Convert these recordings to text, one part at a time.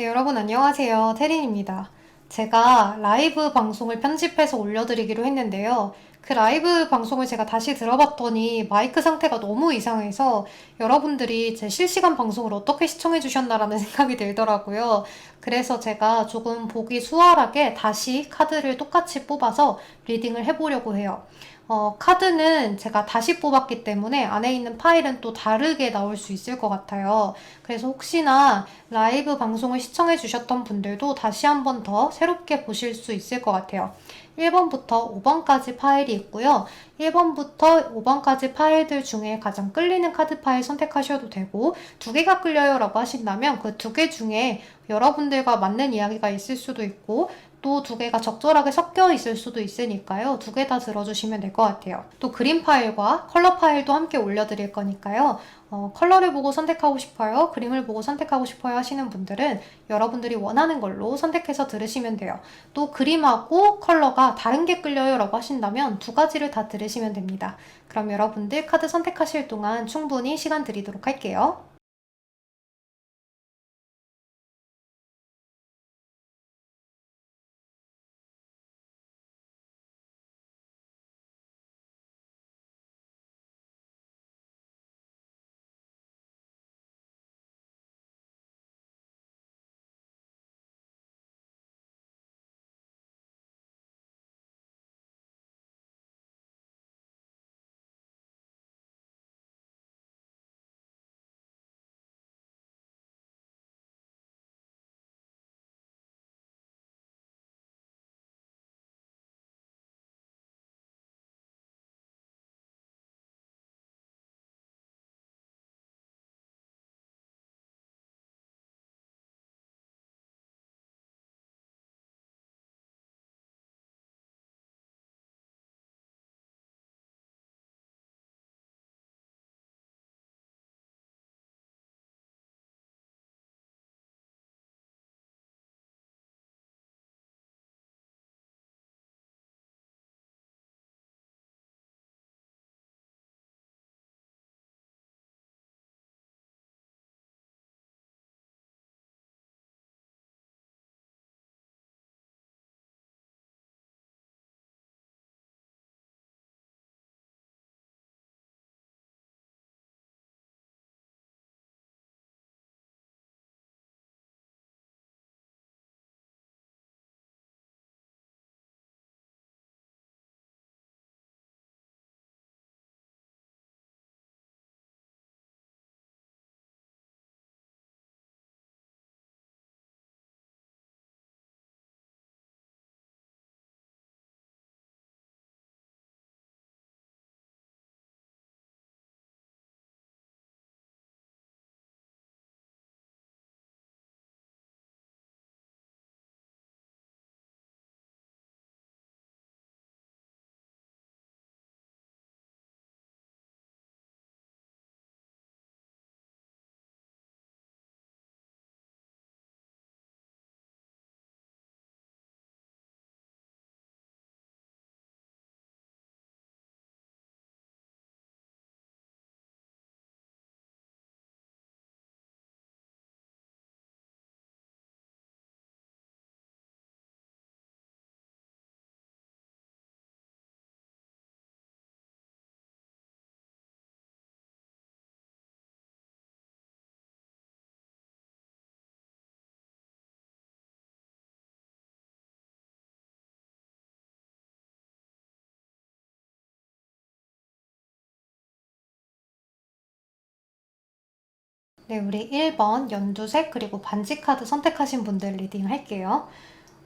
네, 여러분 안녕하세요. 태린입니다. 제가 라이브 방송을 편집해서 올려드리기로 했는데요. 그 라이브 방송을 제가 다시 들어봤더니 마이크 상태가 너무 이상해서 여러분들이 제 실시간 방송을 어떻게 시청해 주셨나라는 생각이 들더라고요. 그래서 제가 조금 보기 수월하게 다시 카드를 똑같이 뽑아서 리딩을 해보려고 해요. 카드는 제가 다시 뽑았기 때문에 안에 있는 파일은 또 다르게 나올 수 있을 것 같아요. 그래서 혹시나 라이브 방송을 시청해 주셨던 분들도 다시 한번 더 새롭게 보실 수 있을 것 같아요. 1번부터 5번까지 파일이 있고요. 1번부터 5번까지 파일들 중에 가장 끌리는 카드 파일 선택하셔도 되고, 두 개가 끌려요 라고 하신다면 그 두 개 중에 여러분들과 맞는 이야기가 있을 수도 있고, 또 두 개가 적절하게 섞여 있을 수도 있으니까요. 두 개 다 들어주시면 될 것 같아요. 또 그림 파일과 컬러 파일도 함께 올려드릴 거니까요. 컬러를 보고 선택하고 싶어요, 그림을 보고 선택하고 싶어요 하시는 분들은 여러분들이 원하는 걸로 선택해서 들으시면 돼요. 또 그림하고 컬러가 다른 게 끌려요 라고 하신다면 두 가지를 다 들으시면 됩니다. 그럼 여러분들 카드 선택하실 동안 충분히 시간 드리도록 할게요. 네, 우리 1번 연두색 그리고 반지 카드 선택하신 분들 리딩 할게요.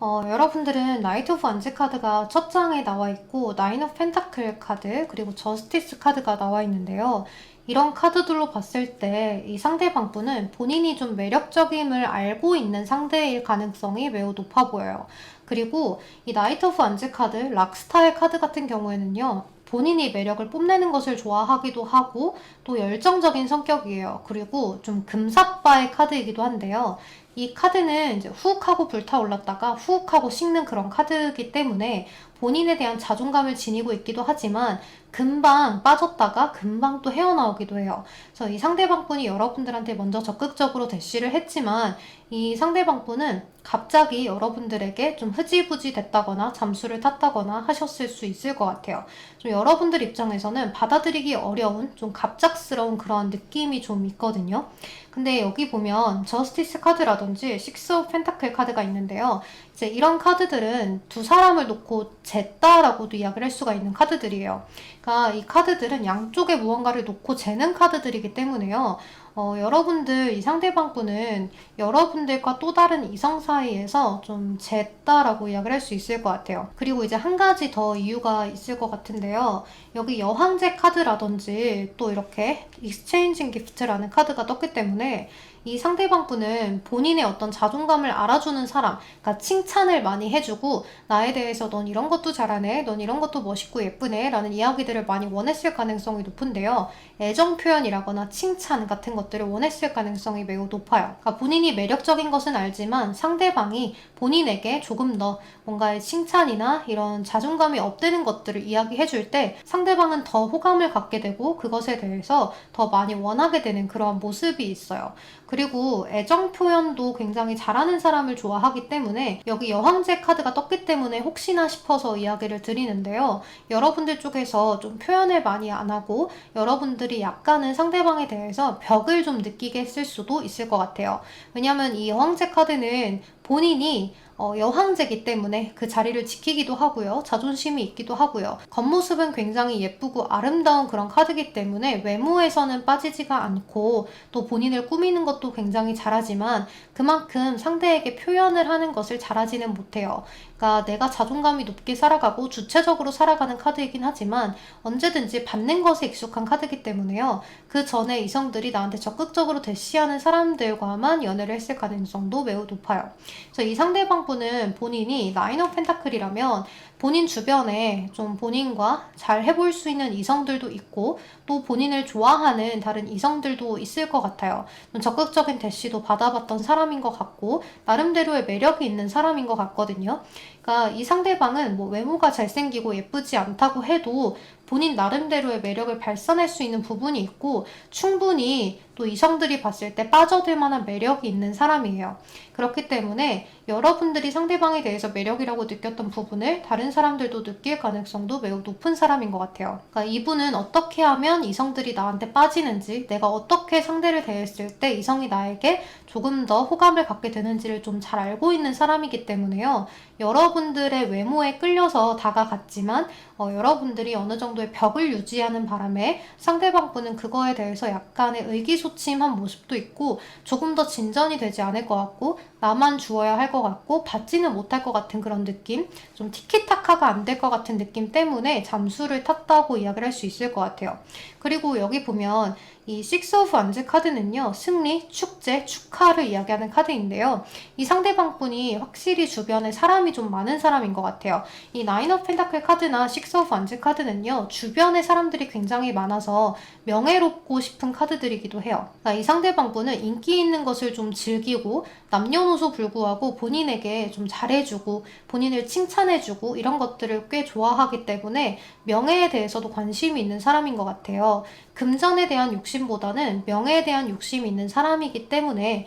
여러분들은 나이트 오브 완즈 카드가 첫 장에 나와 있고 나인 오브 펜타클 카드 그리고 저스티스 카드가 나와 있는데요. 이런 카드들로 봤을 때 이 상대방 분은 본인이 좀 매력적임을 알고 있는 상대일 가능성이 매우 높아 보여요. 그리고 이 나이트 오브 완즈 카드, 락스타의 카드 같은 경우에는요. 본인이 매력을 뽐내는 것을 좋아하기도 하고 또 열정적인 성격이에요. 그리고 좀 금사빠의 카드이기도 한데요. 이 카드는 이제 훅 하고 불타올랐다가 훅 하고 식는 그런 카드이기 때문에 본인에 대한 자존감을 지니고 있기도 하지만 금방 빠졌다가 금방 또 헤어나오기도 해요. 그래서 이 상대방 분이 여러분들한테 먼저 적극적으로 대시를 했지만 이 상대방 분은 갑자기 여러분들에게 좀 흐지부지 됐다거나 잠수를 탔다거나 하셨을 수 있을 것 같아요. 좀 여러분들 입장에서는 받아들이기 어려운 좀 갑작스러운 그런 느낌이 좀 있거든요. 근데 여기 보면 저스티스 카드라든지 식스 오브 펜타클 카드가 있는데요. 이제 이런 카드들은 두 사람을 놓고 쟀다라고도 이야기를 할 수가 있는 카드들이에요. 그러니까 이 카드들은 양쪽에 무언가를 놓고 재는 카드들이기 때문에요. 여러분들 이 상대방 분은 여러분들과 또 다른 이성 사이에서 좀 쟀다라고 이야기를 할 수 있을 것 같아요. 그리고 이제 한 가지 더 이유가 있을 것 같은데요. 여기 여황제 카드라든지 또 이렇게 익스체인징 기프트라는 카드가 떴기 때문에 이 상대방 분은 본인의 어떤 자존감을 알아주는 사람, 그러니까 칭찬을 많이 해주고 나에 대해서 넌 이런 것도 잘하네, 넌 이런 것도 멋있고 예쁘네 라는 이야기들을 많이 원했을 가능성이 높은데요. 애정 표현이라거나 칭찬 같은 것들을 원했을 가능성이 매우 높아요. 그러니까 본인이 매력적인 것은 알지만 상대방이 본인에게 조금 더 뭔가의 칭찬이나 이런 자존감이 업되는 것들을 이야기해 줄 때 상대방은 더 호감을 갖게 되고 그것에 대해서 더 많이 원하게 되는 그러한 모습이 있어요. 그리고 애정 표현도 굉장히 잘하는 사람을 좋아하기 때문에 여기 여황제 카드가 떴기 때문에 혹시나 싶어서 이야기를 드리는데요. 여러분들 쪽에서 좀 표현을 많이 안 하고 여러분들이 약간은 상대방에 대해서 벽을 좀 느끼게 했을 수도 있을 것 같아요. 왜냐면 이 여황제 카드는 본인이 여황제이기 때문에 그 자리를 지키기도 하고요. 자존심이 있기도 하고요. 겉모습은 굉장히 예쁘고 아름다운 그런 카드이기 때문에 외모에서는 빠지지가 않고 또 본인을 꾸미는 것도 굉장히 잘하지만 그만큼 상대에게 표현을 하는 것을 잘하지는 못해요. 그러니까 내가 자존감이 높게 살아가고 주체적으로 살아가는 카드이긴 하지만 언제든지 받는 것에 익숙한 카드이기 때문에요. 그 전에 이성들이 나한테 적극적으로 대시하는 사람들과만 연애를 했을 가능성도 매우 높아요. 그래서 이 상대방 분은 본인이 나인 오브 펜타클이라면 본인 주변에 좀 본인과 잘 해볼 수 있는 이성들도 있고 또 본인을 좋아하는 다른 이성들도 있을 것 같아요. 좀 적극적인 대시도 받아봤던 사람인 것 같고 나름대로의 매력이 있는 사람인 것 같거든요. 그러니까 이 상대방은 뭐 외모가 잘생기고 예쁘지 않다고 해도 본인 나름대로의 매력을 발산할 수 있는 부분이 있고 충분히 또 이성들이 봤을 때 빠져들 만한 매력이 있는 사람이에요. 그렇기 때문에 여러분들이 상대방에 대해서 매력이라고 느꼈던 부분을 다른 사람들도 느낄 가능성도 매우 높은 사람인 것 같아요. 그러니까 이분은 어떻게 하면 이성들이 나한테 빠지는지, 내가 어떻게 상대를 대했을 때 이성이 나에게 조금 더 호감을 갖게 되는지를 좀 잘 알고 있는 사람이기 때문에요. 여러분들의 외모에 끌려서 다가갔지만 여러분들이 어느 정도의 벽을 유지하는 바람에 상대방 분은 그거에 대해서 약간의 의기소침한 모습도 있고 조금 더 진전이 되지 않을 것 같고 나만 주어야 할 것 같고 받지는 못할 것 같은 그런 느낌, 좀 티키타카가 안 될 것 같은 느낌 때문에 잠수를 탔다고 이야기를 할 수 있을 것 같아요. 그리고 여기 보면 이 식스 오브 완즈 카드는요, 승리, 축제, 축하를 이야기하는 카드인데요. 이 상대방 분이 확실히 주변에 사람이 좀 많은 사람인 것 같아요. 이 나인 오브 펜타클 카드나 식스 오브 완즈 카드는요, 주변에 사람들이 굉장히 많아서 명예롭고 싶은 카드들이기도 해요. 그러니까 이 상대방 분은 인기 있는 것을 좀 즐기고 남녀노소 불구하고 본인에게 좀 잘해주고 본인을 칭찬해주고 이런 것들을 꽤 좋아하기 때문에 명예에 대해서도 관심이 있는 사람인 것 같아요. 금전에 대한 욕심보다는 명예에 대한 욕심이 있는 사람이기 때문에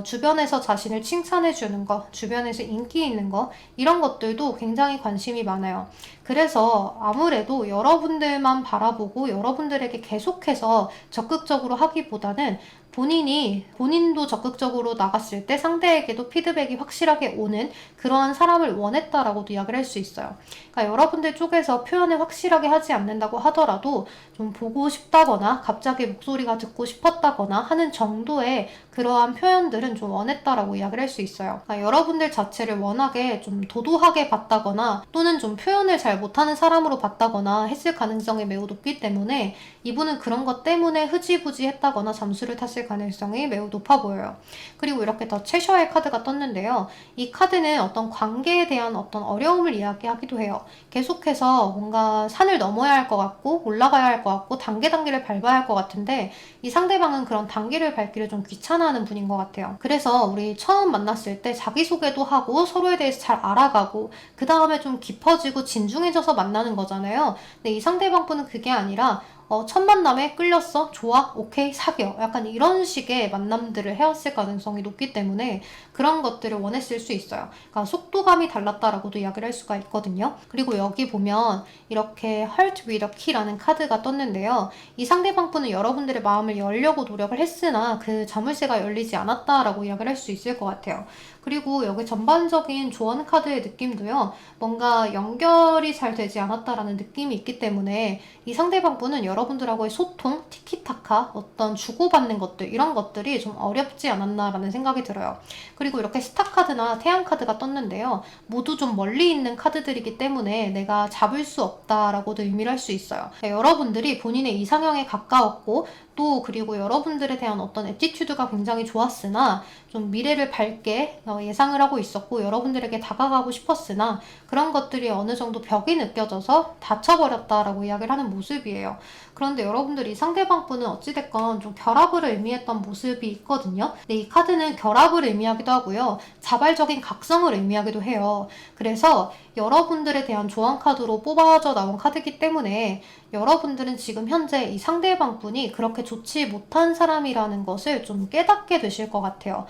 주변에서 자신을 칭찬해주는 거, 주변에서 인기 있는 거 이런 것들도 굉장히 관심이 많아요. 그래서 아무래도 여러분들만 바라보고 여러분들에게 계속해서 적극적으로 하기보다는 본인도 적극적으로 나갔을 때 상대에게도 피드백이 확실하게 오는 그러한 사람을 원했다라고도 이야기를 할 수 있어요. 그러니까 여러분들 쪽에서 표현을 확실하게 하지 않는다고 하더라도 좀 보고 싶다거나 갑자기 목소리가 듣고 싶었다거나 하는 정도의 그러한 표현들은 좀 원했다라고 이야기를 할 수 있어요. 그러니까 여러분들 자체를 워낙에 좀 도도하게 봤다거나 또는 좀 표현을 잘 못하는 사람으로 봤다거나 했을 가능성이 매우 높기 때문에 이분은 그런 것 때문에 흐지부지 했다거나 잠수를 탔을 가능성이 매우 높아 보여요. 그리고 이렇게 더 최셔의 카드가 떴는데요. 이 카드는 어떤 관계에 대한 어떤 어려움을 이야기하기도 해요. 계속해서 뭔가 산을 넘어야 할 것 같고 올라가야 할 것 같고 단계를 밟아야 할 것 같은데 이 상대방은 그런 단계를 밟기를 좀 귀찮아하는 분인 것 같아요. 그래서 우리 처음 만났을 때 자기소개도 하고 서로에 대해서 잘 알아가고 그 다음에 좀 깊어지고 진중해져서 만나는 거잖아요. 근데 이 상대방 분은 그게 아니라 첫 만남에 끌렸어? 좋아? 오케이? 사겨. 약간 이런 식의 만남들을 해왔을 가능성이 높기 때문에 그런 것들을 원했을 수 있어요. 그러니까 속도감이 달랐다라고도 이야기를 할 수가 있거든요. 그리고 여기 보면 이렇게 Heart with a Key라는 카드가 떴는데요. 이 상대방 분은 여러분들의 마음을 열려고 노력을 했으나 그 자물쇠가 열리지 않았다라고 이야기를 할 수 있을 것 같아요. 그리고 여기 전반적인 조언 카드의 느낌도요. 뭔가 연결이 잘 되지 않았다라는 느낌이 있기 때문에 이 상대방 분은 여러분들하고의 소통, 티키타카, 어떤 주고받는 것들 이런 것들이 좀 어렵지 않았나라는 생각이 들어요. 그리고 이렇게 스타 카드나 태양 카드가 떴는데요. 모두 좀 멀리 있는 카드들이기 때문에 내가 잡을 수 없다라고도 의미를 할 수 있어요. 그러니까 여러분들이 본인의 이상형에 가까웠고 또 그리고 여러분들에 대한 어떤 애티튜드가 굉장히 좋았으나 좀 미래를 밝게 예상을 하고 있었고 여러분들에게 다가가고 싶었으나 그런 것들이 어느 정도 벽이 느껴져서 닫혀버렸다라고 이야기를 하는 모습이에요. 그런데 여러분들이 상대방 분은 어찌됐건 좀 결합을 의미했던 모습이 있거든요. 근데 이 카드는 결합을 의미하기도 하고요. 자발적인 각성을 의미하기도 해요. 그래서 여러분들에 대한 조언 카드로 뽑아져 나온 카드이기 때문에 여러분들은 지금 현재 이 상대방 분이 그렇게 좋지 못한 사람이라는 것을 좀 깨닫게 되실 것 같아요.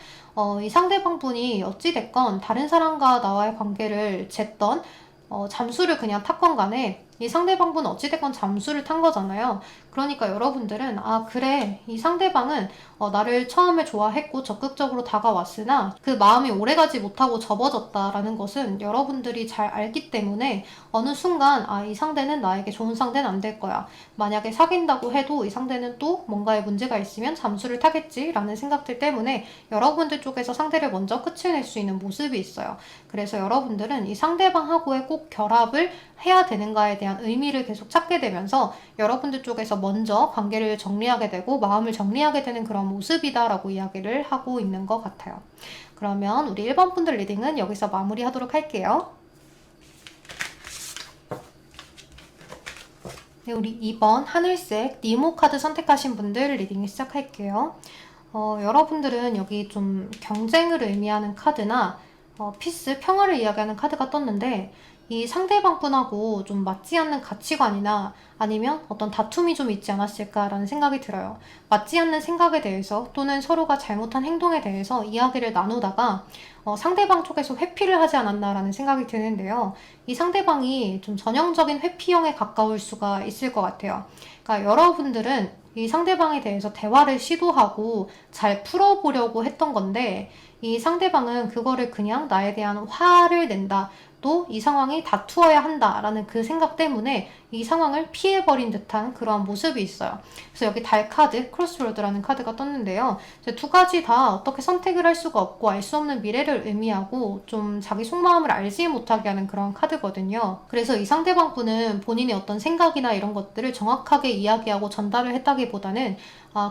이 상대방 분이 어찌됐건 다른 사람과 나와의 관계를 쟀던 잠수를 그냥 탔건 간에 이 상대방 분은 어찌됐건 잠수를 탄 거잖아요. 그러니까 여러분들은 아 그래 이 상대방은 나를 처음에 좋아했고 적극적으로 다가왔으나 그 마음이 오래가지 못하고 접어졌다라는 것은 여러분들이 잘 알기 때문에 어느 순간 아 이 상대는 나에게 좋은 상대는 안 될 거야. 만약에 사귄다고 해도 이 상대는 또 뭔가의 문제가 있으면 잠수를 타겠지라는 생각들 때문에 여러분들 쪽에서 상대를 먼저 끝을 낼 수 있는 모습이 있어요. 그래서 여러분들은 이 상대방하고의 꼭 결합을 해야 되는가에 대한 의미를 계속 찾게 되면서 여러분들 쪽에서 먼저 관계를 정리하게 되고 마음을 정리하게 되는 그런 모습이다라고 이야기를 하고 있는 것 같아요. 그러면 우리 1번 분들 리딩은 여기서 마무리하도록 할게요. 네, 우리 2번 하늘색 니모 카드 선택하신 분들 리딩 시작할게요. 여러분들은 여기 좀 경쟁을 의미하는 카드나 피스, 평화를 이야기하는 카드가 떴는데 이 상대방 분하고 좀 맞지 않는 가치관이나 아니면 어떤 다툼이 좀 있지 않았을까라는 생각이 들어요. 맞지 않는 생각에 대해서 또는 서로가 잘못한 행동에 대해서 이야기를 나누다가 상대방 쪽에서 회피를 하지 않았나라는 생각이 드는데요. 이 상대방이 좀 전형적인 회피형에 가까울 수가 있을 것 같아요. 그러니까 여러분들은 이 상대방에 대해서 대화를 시도하고 잘 풀어보려고 했던 건데 이 상대방은 그거를 그냥 나에 대한 화를 낸다. 또 이 상황이 다투어야 한다라는 그 생각 때문에 이 상황을 피해버린 듯한 그러한 모습이 있어요. 그래서 여기 달 카드, 크로스로드라는 카드가 떴는데요. 이제 두 가지 다 어떻게 선택을 할 수가 없고 알 수 없는 미래를 의미하고 좀 자기 속마음을 알지 못하게 하는 그런 카드거든요. 그래서 이 상대방 분은 본인의 어떤 생각이나 이런 것들을 정확하게 이야기하고 전달을 했다기보다는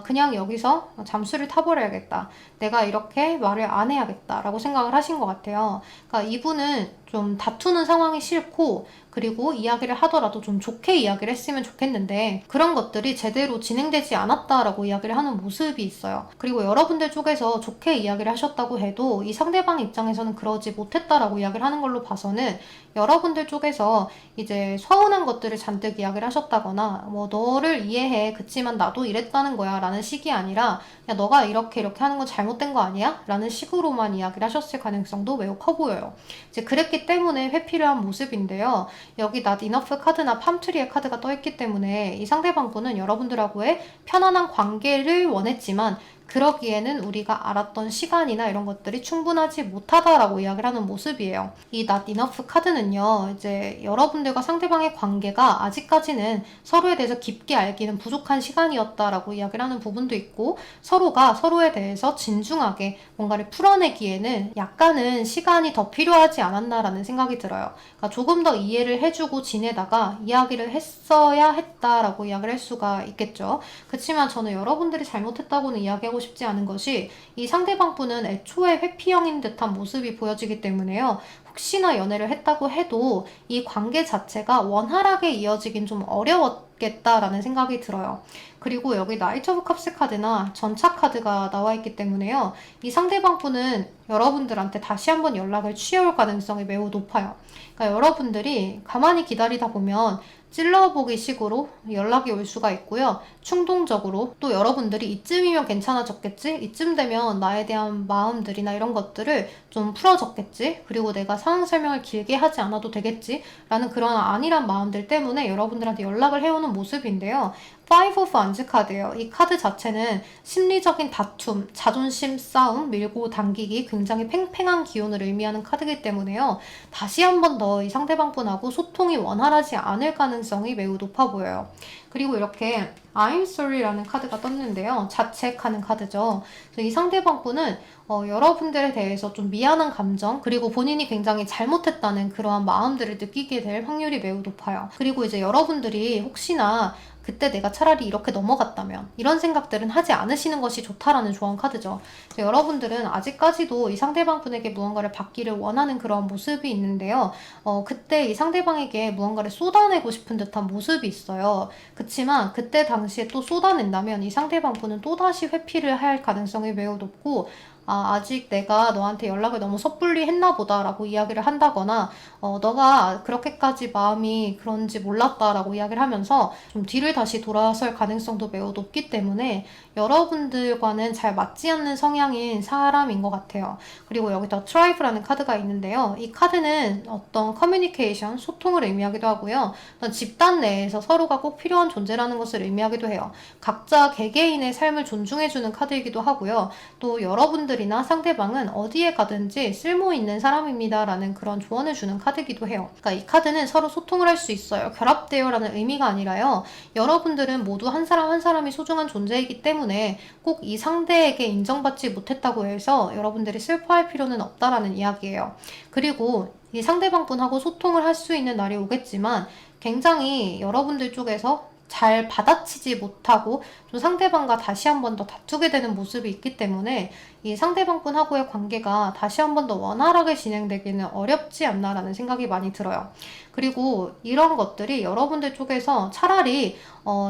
그냥 여기서 잠수를 타버려야겠다. 내가 이렇게 말을 안 해야겠다. 라고 생각을 하신 것 같아요. 그러니까 이분은 좀 다투는 상황이 싫고 그리고 이야기를 하더라도 좀 좋게 이야기를 했으면 좋겠는데 그런 것들이 제대로 진행되지 않았다라고 이야기를 하는 모습이 있어요. 그리고 여러분들 쪽에서 좋게 이야기를 하셨다고 해도 이 상대방 입장에서는 그러지 못했다라고 이야기를 하는 걸로 봐서는 여러분들 쪽에서 이제 서운한 것들을 잔뜩 이야기를 하셨다거나 뭐 너를 이해해 그치만 나도 이랬다는 거야 라는 식이 아니라 야 너가 이렇게 하는 건 잘못된 거 아니야? 라는 식으로만 이야기를 하셨을 가능성도 매우 커 보여요. 이제 그랬기 때문에 회피를 한 모습인데요. 여기 not enough 카드나 팜트리의 카드가 떠있기 때문에 이 상대방 분은 여러분들하고의 편안한 관계를 원했지만 그러기에는 우리가 알았던 시간이나 이런 것들이 충분하지 못하다라고 이야기를 하는 모습이에요. 이 not enough 카드는요, 이제 여러분들과 상대방의 관계가 아직까지는 서로에 대해서 깊게 알기는 부족한 시간이었다라고 이야기를 하는 부분도 있고, 서로가 서로에 대해서 진중하게 뭔가를 풀어내기에는 약간은 시간이 더 필요하지 않았나라는 생각이 들어요. 그러니까 조금 더 이해를 해주고 지내다가 이야기를 했어야 했다라고 이야기를 할 수가 있겠죠. 그렇지만 저는 여러분들이 잘못했다고는 이야기하고 싶지 않은 것이, 이 상대방 분은 애초에 회피형인 듯한 모습이 보여지기 때문에요. 혹시나 연애를 했다고 해도 이 관계 자체가 원활하게 이어지긴 좀 어려웠겠다라는 생각이 들어요. 그리고 여기 나이트 오브 컵스 카드나 전차 카드가 나와 있기 때문에요. 이 상대방 분은 여러분들한테 다시 한번 연락을 취해올 가능성이 매우 높아요. 그러니까 여러분들이 가만히 기다리다 보면 찔러보기 식으로 연락이 올 수가 있고요. 충동적으로 또 여러분들이 이쯤이면 괜찮아졌겠지? 이쯤 되면 나에 대한 마음들이나 이런 것들을 좀 풀어졌겠지? 그리고 내가 상황 설명을 길게 하지 않아도 되겠지? 라는 그런 안일한 마음들 때문에 여러분들한테 연락을 해오는 모습인데요. Five of Wands 카드예요. 이 카드 자체는 심리적인 다툼, 자존심 싸움, 밀고 당기기, 굉장히 팽팽한 기운을 의미하는 카드이기 때문에요. 다시 한 번 더 이 상대방 분하고 소통이 원활하지 않을 가능성이 매우 높아 보여요. 그리고 이렇게 I'm sorry라는 카드가 떴는데요. 자책하는 카드죠. 이 상대방 분은 여러분들에 대해서 좀 미안한 감정, 그리고 본인이 굉장히 잘못했다는 그러한 마음들을 느끼게 될 확률이 매우 높아요. 그리고 이제 여러분들이 혹시나 그때 내가 차라리 이렇게 넘어갔다면, 이런 생각들은 하지 않으시는 것이 좋다라는 조언 카드죠. 여러분들은 아직까지도 이 상대방 분에게 무언가를 받기를 원하는 그런 모습이 있는데요. 그때 이 상대방에게 무언가를 쏟아내고 싶은 듯한 모습이 있어요. 그치만 그때 당시에 또 쏟아낸다면 이 상대방 분은 또다시 회피를 할 가능성이 매우 높고, 아직 내가 너한테 연락을 너무 섣불리 했나 보다 라고 이야기를 한다거나, 너가 그렇게까지 마음이 그런지 몰랐다 라고 이야기를 하면서 좀 뒤를 다시 돌아설 가능성도 매우 높기 때문에 여러분들과는 잘 맞지 않는 성향인 사람인 것 같아요. 그리고 여기 더 트라이브라는 카드가 있는데요. 이 카드는 어떤 커뮤니케이션, 소통을 의미하기도 하고요. 어떤 집단 내에서 서로가 꼭 필요한 존재라는 것을 의미하기도 해요. 각자 개개인의 삶을 존중해주는 카드이기도 하고요. 또 여러분들이나 상대방은 어디에 가든지 쓸모 있는 사람입니다 라는 그런 조언을 주는 카드이기도 해요. 그러니까 이 카드는 서로 소통을 할 수 있어요. 결합돼요 라는 의미가 아니라요. 여러분들은 모두 한 사람 한 사람이 소중한 존재이기 때문에 꼭 이 상대에게 인정받지 못했다고 해서 여러분들이 슬퍼할 필요는 없다라는 이야기예요. 그리고 이 상대방 분하고 소통을 할 수 있는 날이 오겠지만, 굉장히 여러분들 쪽에서 잘 받아치지 못하고 좀 상대방과 다시 한 번 더 다투게 되는 모습이 있기 때문에 이 상대방 분하고의 관계가 다시 한 번 더 원활하게 진행되기는 어렵지 않나라는 생각이 많이 들어요. 그리고 이런 것들이 여러분들 쪽에서 차라리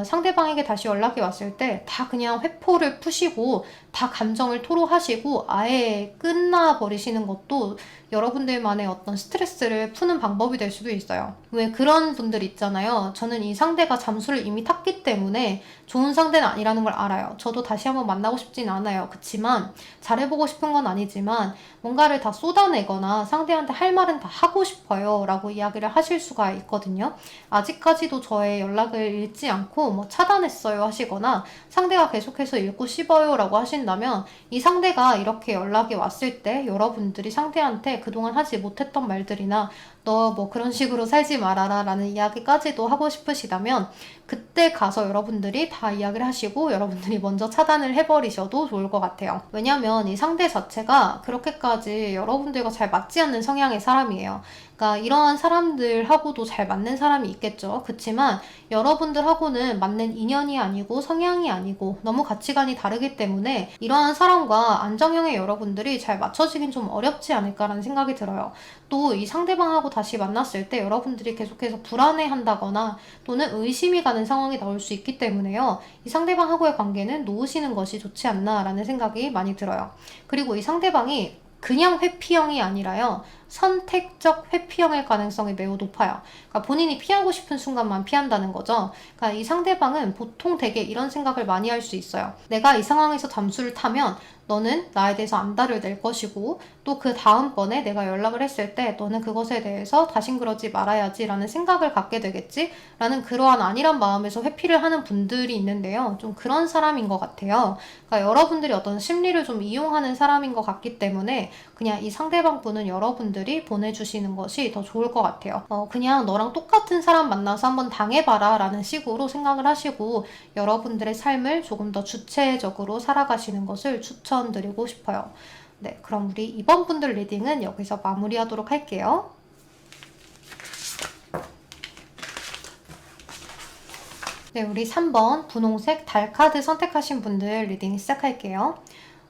상대방에게 다시 연락이 왔을 때 다 그냥 회포를 푸시고 다 감정을 토로하시고 아예 끝나버리시는 것도 여러분들만의 어떤 스트레스를 푸는 방법이 될 수도 있어요. 왜 그런 분들 있잖아요. 저는 이 상대가 잠수를 이미 탔기 때문에 좋은 상대는 아니라는 걸 알아요. 저도 다시 한번 만나고 싶진 않아요. 그치만 잘해보고 싶은 건 아니지만 뭔가를 다 쏟아내거나 상대한테 할 말은 다 하고 싶어요 라고 이야기를 하실 수가 있거든요. 아직까지도 저의 연락을 읽지 않고 뭐 차단했어요 하시거나 상대가 계속해서 읽고 싶어요 라고 하신다면, 이 상대가 이렇게 연락이 왔을 때 여러분들이 상대한테 그동안 하지 못했던 말들이나 너 뭐 그런 식으로 살지 말아라 라는 이야기까지도 하고 싶으시다면, 그때 가서 여러분들이 다 이야기를 하시고 여러분들이 먼저 차단을 해버리셔도 좋을 것 같아요. 왜냐면 이 상대 자체가 그렇게까지 여러분들과 잘 맞지 않는 성향의 사람이에요. 그러니까 이러한 사람들하고도 잘 맞는 사람이 있겠죠. 그치만 여러분들하고는 맞는 인연이 아니고 성향이 아니고 너무 가치관이 다르기 때문에 이러한 사람과 안정형의 여러분들이 잘 맞춰지긴 좀 어렵지 않을까라는 생각이 들어요. 또 이 상대방하고 다시 만났을 때 여러분들이 계속해서 불안해한다거나 또는 의심이 가는 상황이 나올 수 있기 때문에요. 이 상대방하고의 관계는 놓으시는 것이 좋지 않나라는 생각이 많이 들어요. 그리고 이 상대방이 그냥 회피형이 아니라요. 선택적 회피형일 가능성이 매우 높아요. 그러니까 본인이 피하고 싶은 순간만 피한다는 거죠. 그러니까 이 상대방은 보통 되게 이런 생각을 많이 할 수 있어요. 내가 이 상황에서 잠수를 타면 너는 나에 대해서 안달을 낼 것이고 또 그 다음번에 내가 연락을 했을 때 너는 그것에 대해서 다신 그러지 말아야지 라는 생각을 갖게 되겠지? 라는 그러한 안일한 마음에서 회피를 하는 분들이 있는데요. 좀 그런 사람인 것 같아요. 그러니까 여러분들이 어떤 심리를 좀 이용하는 사람인 것 같기 때문에 그냥 이 상대방 분은 여러분들이 보내주시는 것이 더 좋을 것 같아요. 그냥 너랑 똑같은 사람 만나서 한번 당해봐라 라는 식으로 생각을 하시고 여러분들의 삶을 조금 더 주체적으로 살아가시는 것을 추천드리고 싶어요. 네, 그럼 우리 이번 분들 리딩은 여기서 마무리하도록 할게요. 네, 우리 3번 분홍색 달 카드 선택하신 분들 리딩 시작할게요.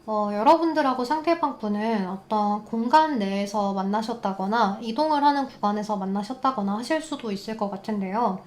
여러분들하고 상대방 분은 어떤 공간 내에서 만나셨다거나 이동을 하는 구간에서 만나셨다거나 하실 수도 있을 것 같은데요.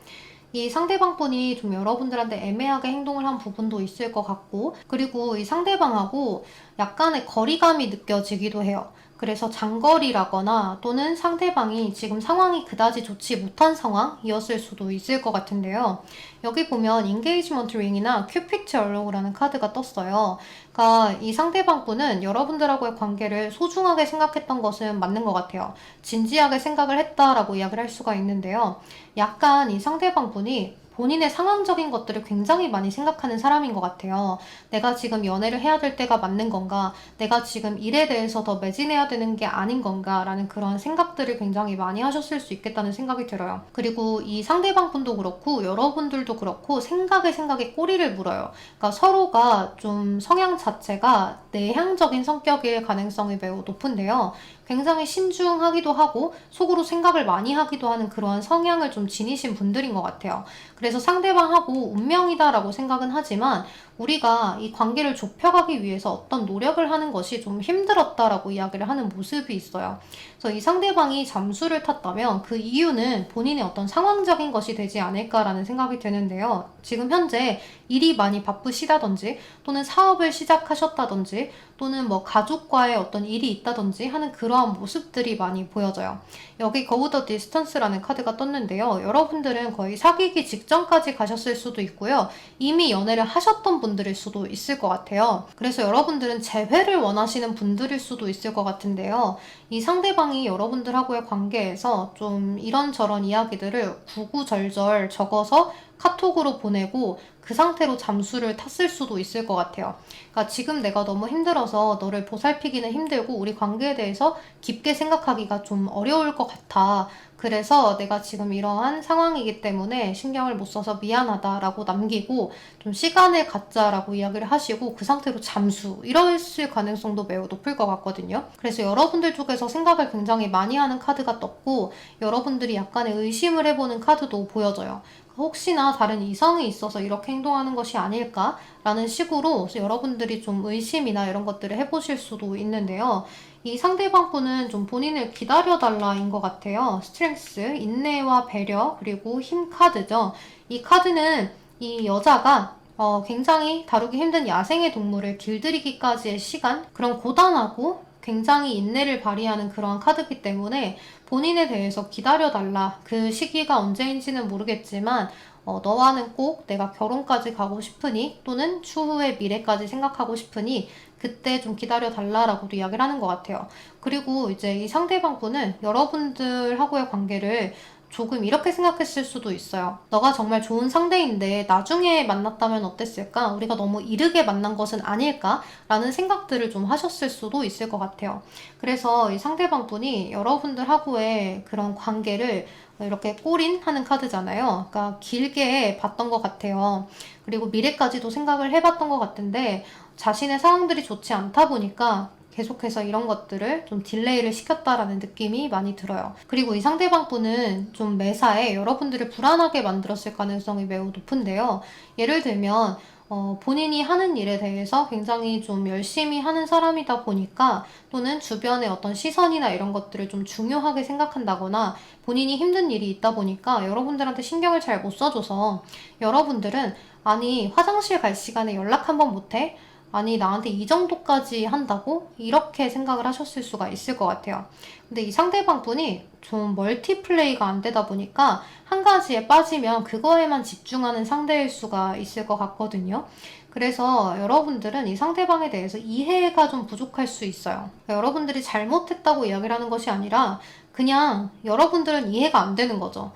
이 상대방 분이 좀 여러분들한테 애매하게 행동을 한 부분도 있을 것 같고, 그리고 이 상대방하고 약간의 거리감이 느껴지기도 해요. 그래서 장거리라거나 또는 상대방이 지금 상황이 그다지 좋지 못한 상황이었을 수도 있을 것 같은데요. 여기 보면 인게이지먼트 링이나 큐피트 얼로우라는 카드가 떴어요. 그러니까 이 상대방 분은 여러분들하고의 관계를 소중하게 생각했던 것은 맞는 것 같아요. 진지하게 생각을 했다라고 이야기를 할 수가 있는데요. 약간 이 상대방 분이 본인의 상황적인 것들을 굉장히 많이 생각하는 사람인 것 같아요. 내가 지금 연애를 해야 될 때가 맞는 건가? 내가 지금 일에 대해서 더 매진해야 되는 게 아닌 건가? 라는 그런 생각들을 굉장히 많이 하셨을 수 있겠다는 생각이 들어요. 그리고 이 상대방 분도 그렇고 여러분들도 그렇고 생각에 꼬리를 물어요. 그러니까 서로가 좀 성향 자체가 내향적인 성격일 가능성이 매우 높은데요. 굉장히 신중하기도 하고 속으로 생각을 많이 하기도 하는 그러한 성향을 좀 지니신 분들인 것 같아요. 그래서 상대방하고 운명이다라고 생각은 하지만 우리가 이 관계를 좁혀가기 위해서 어떤 노력을 하는 것이 좀 힘들었다라고 이야기를 하는 모습이 있어요. 그래서 이 상대방이 잠수를 탔다면 그 이유는 본인의 어떤 상황적인 것이 되지 않을까라는 생각이 드는데요. 지금 현재 일이 많이 바쁘시다든지 또는 사업을 시작하셨다든지 또는 뭐 가족과의 어떤 일이 있다든지 하는 그러한 모습들이 많이 보여져요. 여기 Go the Distance라는 카드가 떴는데요. 여러분들은 거의 사귀기 직전까지 가셨을 수도 있고요. 이미 연애를 하셨던 분들일 수도 있을 것 같아요. 그래서 여러분들은 재회를 원하시는 분들일 수도 있을 것 같은데요. 이 상대방이 여러분들하고의 관계에서 좀 이런저런 이야기들을 구구절절 적어서 카톡으로 보내고 그 상태로 잠수를 탔을 수도 있을 것 같아요. 그러니까 지금 내가 너무 힘들어서 너를 보살피기는 힘들고 우리 관계에 대해서 깊게 생각하기가 좀 어려울 것 같아. 그래서 내가 지금 이러한 상황이기 때문에 신경을 못 써서 미안하다라고 남기고 좀 시간을 갖자라고 이야기를 하시고 그 상태로 잠수 이러실 가능성도 매우 높을 것 같거든요. 그래서 여러분들 쪽에서 생각을 굉장히 많이 하는 카드가 떴고 여러분들이 약간의 의심을 해보는 카드도 보여져요. 혹시나 다른 이성이 있어서 이렇게 행동하는 것이 아닐까라는 식으로 여러분들이 좀 의심이나 이런 것들을 해보실 수도 있는데요. 이 상대방 분은 좀 본인을 기다려달라인 것 같아요. 스트렝스, 인내와 배려, 그리고 힘 카드죠. 이 카드는 이 여자가 굉장히 다루기 힘든 야생의 동물을 길들이기까지의 시간, 그런 고단하고 굉장히 인내를 발휘하는 그러한 카드이기 때문에 본인에 대해서 기다려달라. 그 시기가 언제인지는 모르겠지만 너와는 꼭 내가 결혼까지 가고 싶으니 또는 추후의 미래까지 생각하고 싶으니 그때 좀 기다려달라라고도 이야기를 하는 것 같아요. 그리고 이제 이 상대방 분은 여러분들하고의 관계를 조금 이렇게 생각했을 수도 있어요. 너가 정말 좋은 상대인데 나중에 만났다면 어땠을까? 우리가 너무 이르게 만난 것은 아닐까? 라는 생각들을 좀 하셨을 수도 있을 것 같아요. 그래서 이 상대방 분이 여러분들하고의 그런 관계를 이렇게 골인하는 카드잖아요. 그러니까 길게 봤던 것 같아요. 그리고 미래까지도 생각을 해봤던 것 같은데 자신의 상황들이 좋지 않다 보니까 계속해서 이런 것들을 좀 딜레이를 시켰다라는 느낌이 많이 들어요. 그리고 이 상대방 분은 좀 매사에 여러분들을 불안하게 만들었을 가능성이 매우 높은데요. 예를 들면 본인이 하는 일에 대해서 굉장히 좀 열심히 하는 사람이다 보니까 또는 주변의 어떤 시선이나 이런 것들을 좀 중요하게 생각한다거나 본인이 힘든 일이 있다 보니까 여러분들한테 신경을 잘 못 써줘서 여러분들은 아니 화장실 갈 시간에 연락 한번 못해? 아니, 나한테 이 정도까지 한다고? 이렇게 생각을 하셨을 수가 있을 것 같아요. 근데 이 상대방 분이 좀 멀티플레이가 안 되다 보니까 한 가지에 빠지면 그거에만 집중하는 상대일 수가 있을 것 같거든요. 그래서 여러분들은 이 상대방에 대해서 이해가 좀 부족할 수 있어요. 여러분들이 잘못했다고 이야기를 하는 것이 아니라 그냥 여러분들은 이해가 안 되는 거죠.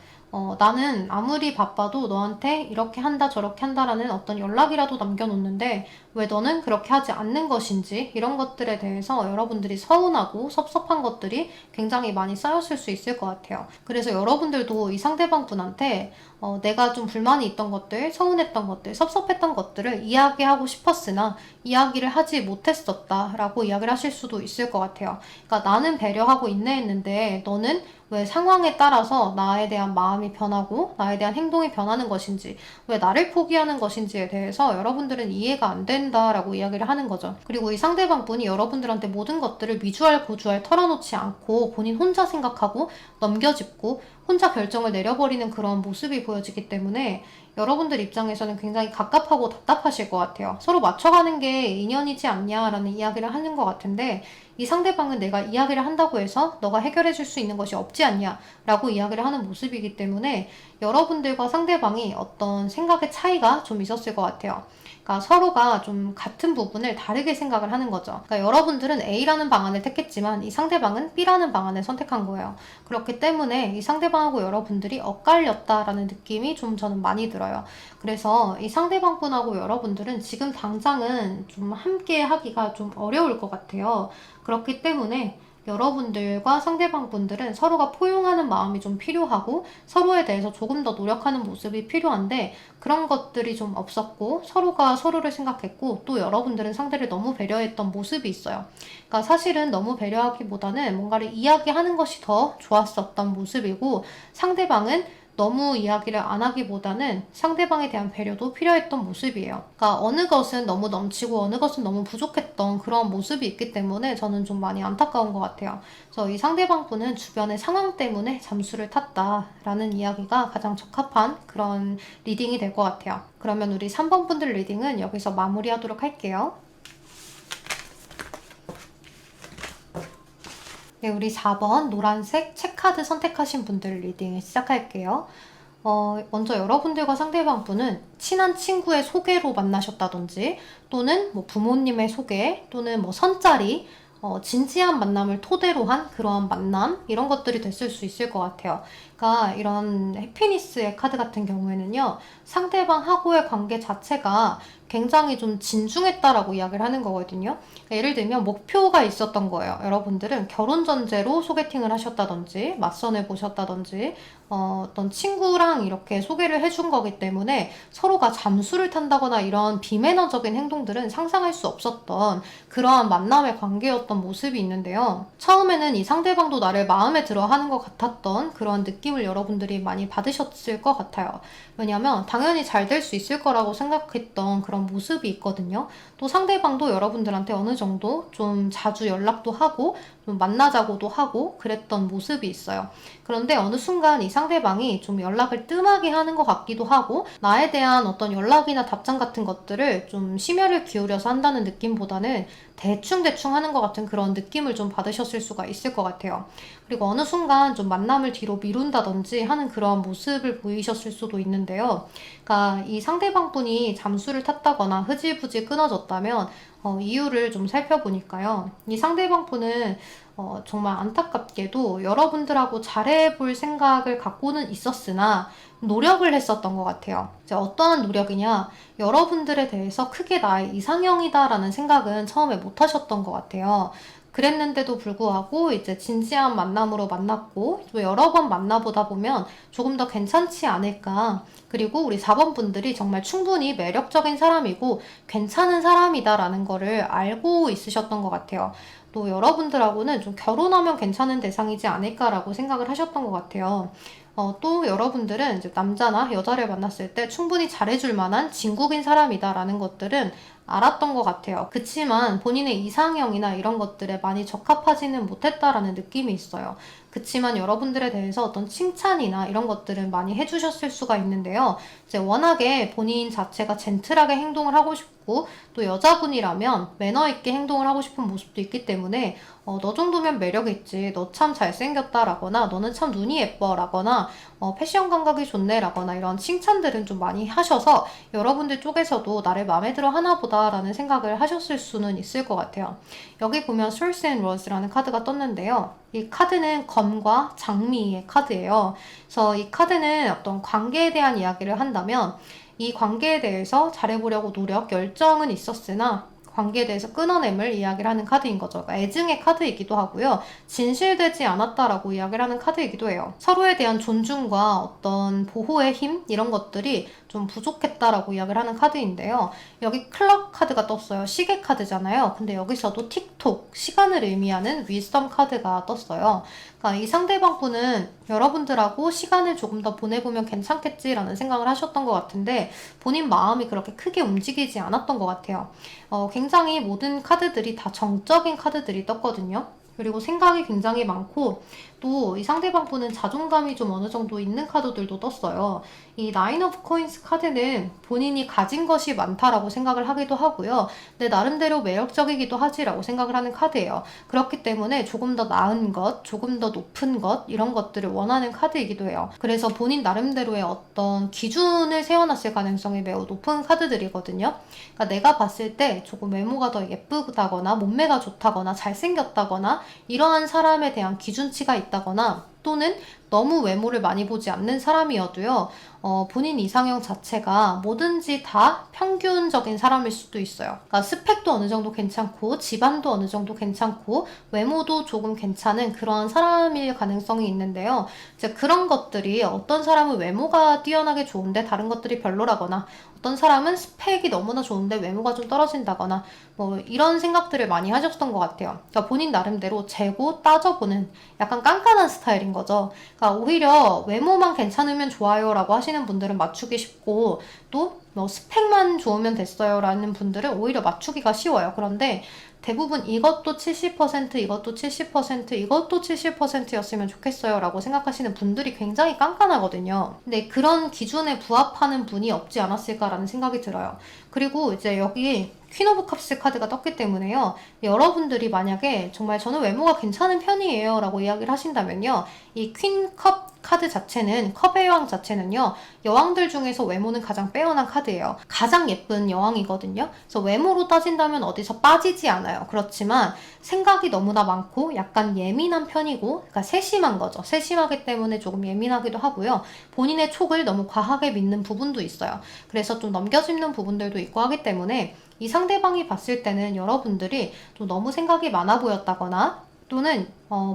나는 아무리 바빠도 너한테 이렇게 한다 저렇게 한다라는 어떤 연락이라도 남겨놓는데 왜 너는 그렇게 하지 않는 것인지 이런 것들에 대해서 여러분들이 서운하고 섭섭한 것들이 굉장히 많이 쌓였을 수 있을 것 같아요. 그래서 여러분들도 이 상대방 분한테 내가 좀 불만이 있던 것들, 서운했던 것들, 섭섭했던 것들을 이야기하고 싶었으나 이야기를 하지 못했었다라고 이야기를 하실 수도 있을 것 같아요. 그러니까 나는 배려하고 인내했는데 너는 왜 상황에 따라서 나에 대한 마음이 변하고 나에 대한 행동이 변하는 것인지, 왜 나를 포기하는 것인지에 대해서 여러분들은 이해가 안 된다라고 이야기를 하는 거죠. 그리고 이 상대방 분이 여러분들한테 모든 것들을 미주알 고주알 털어놓지 않고 본인 혼자 생각하고 넘겨짚고 혼자 결정을 내려버리는 그런 모습이 보여지기 때문에 여러분들 입장에서는 굉장히 갑갑하고 답답하실 것 같아요. 서로 맞춰가는 게 인연이지 않냐라는 이야기를 하는 것 같은데 이 상대방은 내가 이야기를 한다고 해서 너가 해결해 줄 수 있는 것이 없지 않냐 라고 이야기를 하는 모습이기 때문에 여러분들과 상대방이 어떤 생각의 차이가 좀 있었을 것 같아요. 그러니까 서로가 좀 같은 부분을 다르게 생각을 하는 거죠. 그러니까 여러분들은 A라는 방안을 택했지만 이 상대방은 B라는 방안을 선택한 거예요. 그렇기 때문에 이 상대방하고 여러분들이 엇갈렸다라는 느낌이 좀 저는 많이 들어요. 그래서 이 상대방분하고 여러분들은 지금 당장은 좀 함께 하기가 좀 어려울 것 같아요. 그렇기 때문에 여러분들과 상대방 분들은 서로가 포용하는 마음이 좀 필요하고 서로에 대해서 조금 더 노력하는 모습이 필요한데 그런 것들이 좀 없었고 서로가 서로를 생각했고 또 여러분들은 상대를 너무 배려했던 모습이 있어요. 그러니까 사실은 너무 배려하기보다는 뭔가를 이야기하는 것이 더 좋았었던 모습이고 상대방은 너무 이야기를 안 하기보다는 상대방에 대한 배려도 필요했던 모습이에요. 그러니까 어느 것은 너무 넘치고 어느 것은 너무 부족했던 그런 모습이 있기 때문에 저는 좀 많이 안타까운 것 같아요. 그래서 이 상대방 분은 주변의 상황 때문에 잠수를 탔다라는 이야기가 가장 적합한 그런 리딩이 될 것 같아요. 그러면 우리 3번 분들 리딩은 여기서 마무리하도록 할게요. 네, 우리 4번 노란색 체카드 선택하신 분들 리딩을 시작할게요. 먼저 여러분들과 상대방 분은 친한 친구의 소개로 만나셨다든지 또는 뭐 부모님의 소개 또는 뭐 선짜리 진지한 만남을 토대로 한 그러한 만남 이런 것들이 됐을 수 있을 것 같아요. 그러니까 이런 해피니스의 카드 같은 경우에는요. 상대방하고의 관계 자체가 굉장히 좀 진중했다라고 이야기를 하는 거거든요. 그러니까 예를 들면 목표가 있었던 거예요. 여러분들은 결혼 전제로 소개팅을 하셨다든지 맞선을 보셨다든지 어떤 친구랑 이렇게 소개를 해준 거기 때문에 서로가 잠수를 탄다거나 이런 비매너적인 행동들은 상상할 수 없었던 그러한 만남의 관계였던 모습이 있는데요. 처음에는 이 상대방도 나를 마음에 들어 하는 것 같았던 그런 느낌을 여러분들이 많이 받으셨을 것 같아요. 왜냐면 당연히 잘 될 수 있을 거라고 생각했던 그런 모습이 있거든요. 또 상대방도 여러분들한테 어느 정도 좀 자주 연락도 하고 좀 만나자고도 하고 그랬던 모습이 있어요. 그런데 어느 순간 이 상대방이 좀 연락을 뜸하게 하는 것 같기도 하고 나에 대한 어떤 연락이나 답장 같은 것들을 좀 심혈을 기울여서 한다는 느낌보다는 대충대충 하는 것 같은 그런 느낌을 좀 받으셨을 수가 있을 것 같아요. 그리고 어느 순간 좀 만남을 뒤로 미룬다든지 하는 그런 모습을 보이셨을 수도 있는데요. 그러니까 이 상대방 분이 잠수를 탔다거나 흐지부지 끊어졌다면 이유를 좀 살펴보니까요. 이 상대방 분은 정말 안타깝게도 여러분들하고 잘해볼 생각을 갖고는 있었으나 노력을 했었던 것 같아요. 이제 어떠한 노력이냐? 여러분들에 대해서 크게 나의 이상형이다라는 생각은 처음에 못 하셨던 것 같아요. 그랬는데도 불구하고 이제 진지한 만남으로 만났고 또 여러 번 만나보다 보면 조금 더 괜찮지 않을까. 그리고 우리 4번 분들이 정말 충분히 매력적인 사람이고 괜찮은 사람이다라는 거를 알고 있으셨던 것 같아요. 또 여러분들하고는 좀 결혼하면 괜찮은 대상이지 않을까라고 생각을 하셨던 것 같아요. 또 여러분들은 이제 남자나 여자를 만났을 때 충분히 잘해줄 만한 진국인 사람이다라는 것들은 알았던 것 같아요. 그치만 본인의 이상형이나 이런 것들에 많이 적합하지는 못했다라는 느낌이 있어요. 그치만 여러분들에 대해서 어떤 칭찬이나 이런 것들은 많이 해주셨을 수가 있는데요. 이제 워낙에 본인 자체가 젠틀하게 행동을 하고 싶고 또 여자분이라면 매너 있게 행동을 하고 싶은 모습도 있기 때문에 너 정도면 매력 있지, 너 참 잘생겼다 라거나 너는 참 눈이 예뻐 라거나 패션 감각이 좋네 라거나 이런 칭찬들은 좀 많이 하셔서 여러분들 쪽에서도 나를 마음에 들어 하나 보다 라는 생각을 하셨을 수는 있을 것 같아요. 여기 보면 Source and Rose라는 카드가 떴는데요. 이 카드는 검과 장미의 카드예요. 그래서 이 카드는 어떤 관계에 대한 이야기를 한다면 이 관계에 대해서 잘해보려고 노력, 열정은 있었으나 관계에 대해서 끊어냄을 이야기를 하는 카드인 거죠. 그러니까 애증의 카드이기도 하고요. 진실되지 않았다라고 이야기를 하는 카드이기도 해요. 서로에 대한 존중과 어떤 보호의 힘 이런 것들이 좀 부족했다라고 이야기를 하는 카드인데요. 여기 클럭 카드가 떴어요. 시계 카드잖아요. 근데 여기서도 틱톡, 시간을 의미하는 위스덤 카드가 떴어요. 그러니까 이 상대방 분은 여러분들하고 시간을 조금 더 보내보면 괜찮겠지라는 생각을 하셨던 것 같은데 본인 마음이 그렇게 크게 움직이지 않았던 것 같아요. 굉장히 모든 카드들이 다 정적인 카드들이 떴거든요. 그리고 생각이 굉장히 많고 또 이 상대방 분은 자존감이 좀 어느 정도 있는 카드들도 떴어요. 이 나인 오브 코인스 카드는 본인이 가진 것이 많다라고 생각을 하기도 하고요. 내 나름대로 매력적이기도 하지라고 생각을 하는 카드예요. 그렇기 때문에 조금 더 나은 것, 조금 더 높은 것 이런 것들을 원하는 카드이기도 해요. 그래서 본인 나름대로의 어떤 기준을 세워놨을 가능성이 매우 높은 카드들이거든요. 그러니까 내가 봤을 때 조금 외모가 더 예쁘다거나 몸매가 좋다거나 잘생겼다거나 이러한 사람에 대한 기준치가 있다거나 또는 너무 외모를 많이 보지 않는 사람이어도요, 본인 이상형 자체가 뭐든지 다 평균적인 사람일 수도 있어요. 그러니까 스펙도 어느 정도 괜찮고, 집안도 어느 정도 괜찮고, 외모도 조금 괜찮은 그런 사람일 가능성이 있는데요. 이제 그런 것들이 어떤 사람은 외모가 뛰어나게 좋은데 다른 것들이 별로라거나, 어떤 사람은 스펙이 너무나 좋은데 외모가 좀 떨어진다거나, 뭐 이런 생각들을 많이 하셨던 것 같아요. 그러니까 본인 나름대로 재고 따져보는 약간 깐깐한 스타일인 거죠. 그러니까 오히려 외모만 괜찮으면 좋아요 라고 하시는 분들은 맞추기 쉽고 또 뭐 스펙만 좋으면 됐어요 라는 분들은 오히려 맞추기가 쉬워요. 그런데 대부분 이것도 70%, 이것도 70%, 이것도 70%였으면 좋겠어요 라고 생각하시는 분들이 굉장히 깐깐하거든요. 근데 그런 기준에 부합하는 분이 없지 않았을까라는 생각이 들어요. 그리고 이제 여기 퀸 오브 컵스 카드가 떴기 때문에요. 여러분들이 만약에 정말 저는 외모가 괜찮은 편이에요 라고 이야기를 하신다면요. 이 퀸 컵 카드 자체는 컵의 여왕 자체는요. 여왕들 중에서 외모는 가장 빼어난 카드예요. 가장 예쁜 여왕이거든요. 그래서 외모로 따진다면 어디서 빠지지 않아요. 그렇지만 생각이 너무나 많고 약간 예민한 편이고 그러니까 세심한 거죠. 세심하기 때문에 조금 예민하기도 하고요. 본인의 촉을 너무 과하게 믿는 부분도 있어요. 그래서 좀 넘겨짚는 부분들도 있고 하기 때문에 이 상대방이 봤을 때는 여러분들이 좀 너무 생각이 많아 보였다거나 또는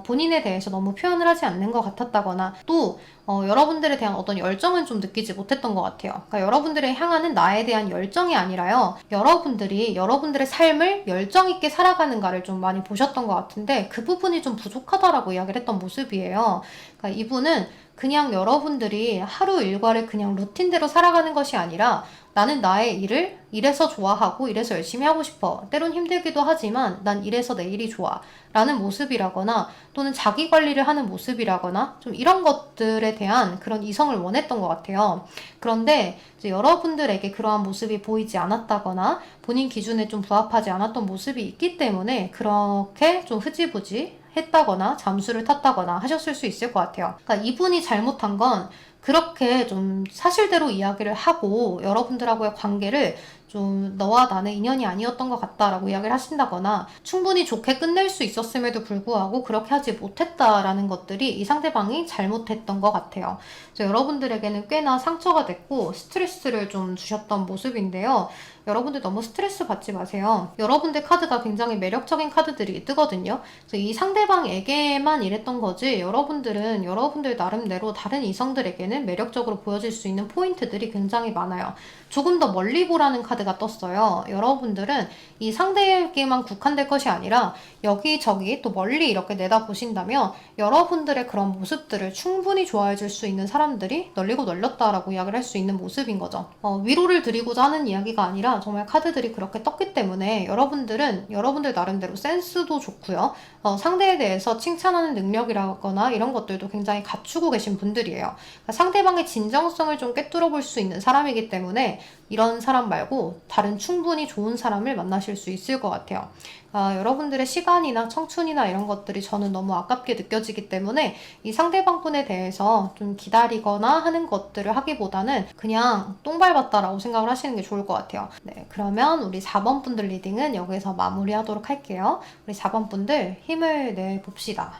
본인에 대해서 너무 표현을 하지 않는 것 같았다거나 또 여러분들에 대한 어떤 열정은 좀 느끼지 못했던 것 같아요. 그러니까 여러분들의 향하는 나에 대한 열정이 아니라요. 여러분들이 여러분들의 삶을 열정 있게 살아가는가를 좀 많이 보셨던 것 같은데 그 부분이 좀 부족하다라고 이야기를 했던 모습이에요. 그러니까 이분은 그냥 여러분들이 하루 일과를 그냥 루틴대로 살아가는 것이 아니라 나는 나의 일을 이래서 좋아하고 이래서 열심히 하고 싶어. 때론 힘들기도 하지만 난 이래서 내 일이 좋아. 라는 모습이라거나 또는 자기 관리를 하는 모습이라거나 좀 이런 것들에 대한 그런 이성을 원했던 것 같아요. 그런데 이제 여러분들에게 그러한 모습이 보이지 않았다거나 본인 기준에 좀 부합하지 않았던 모습이 있기 때문에 그렇게 좀 흐지부지 했다거나 잠수를 탔다거나 하셨을 수 있을 것 같아요. 그러니까 이분이 잘못한 건 그렇게 좀 사실대로 이야기를 하고 여러분들하고의 관계를 좀 너와 나는 인연이 아니었던 것 같다라고 이야기를 하신다거나 충분히 좋게 끝낼 수 있었음에도 불구하고 그렇게 하지 못했다라는 것들이 이 상대방이 잘못했던 것 같아요. 그래서 여러분들에게는 꽤나 상처가 됐고 스트레스를 좀 주셨던 모습인데요. 여러분들 너무 스트레스 받지 마세요. 여러분들 카드가 굉장히 매력적인 카드들이 뜨거든요. 그래서 이 상대방에게만 이랬던 거지 여러분들은 여러분들 나름대로 다른 이성들에게는 매력적으로 보여질 수 있는 포인트들이 굉장히 많아요. 조금 더 멀리 보라는 카드 카드가 떴어요. 여러분들은 이 상대에게만 국한될 것이 아니라 여기저기 또 멀리 이렇게 내다보신다면 여러분들의 그런 모습들을 충분히 좋아해 줄 수 있는 사람들이 널리고 널렸다라고 이야기를 할 수 있는 모습인 거죠. 위로를 드리고자 하는 이야기가 아니라 정말 카드들이 그렇게 떴기 때문에 여러분들은 여러분들 나름대로 센스도 좋고요. 상대에 대해서 칭찬하는 능력이라거나 이런 것들도 굉장히 갖추고 계신 분들이에요. 그러니까 상대방의 진정성을 좀 꿰뚫어 볼 수 있는 사람이기 때문에 이런 사람 말고 다른 충분히 좋은 사람을 만나실 수 있을 것 같아요. 여러분들의 시간이나 청춘이나 이런 것들이 저는 너무 아깝게 느껴지기 때문에 이 상대방 분에 대해서 좀 기다리거나 하는 것들을 하기보다는 그냥 똥 밟았다라고 생각을 하시는 게 좋을 것 같아요. 네, 그러면 우리 4번 분들 리딩은 여기서 마무리하도록 할게요. 우리 4번 분들 힘을 내봅시다.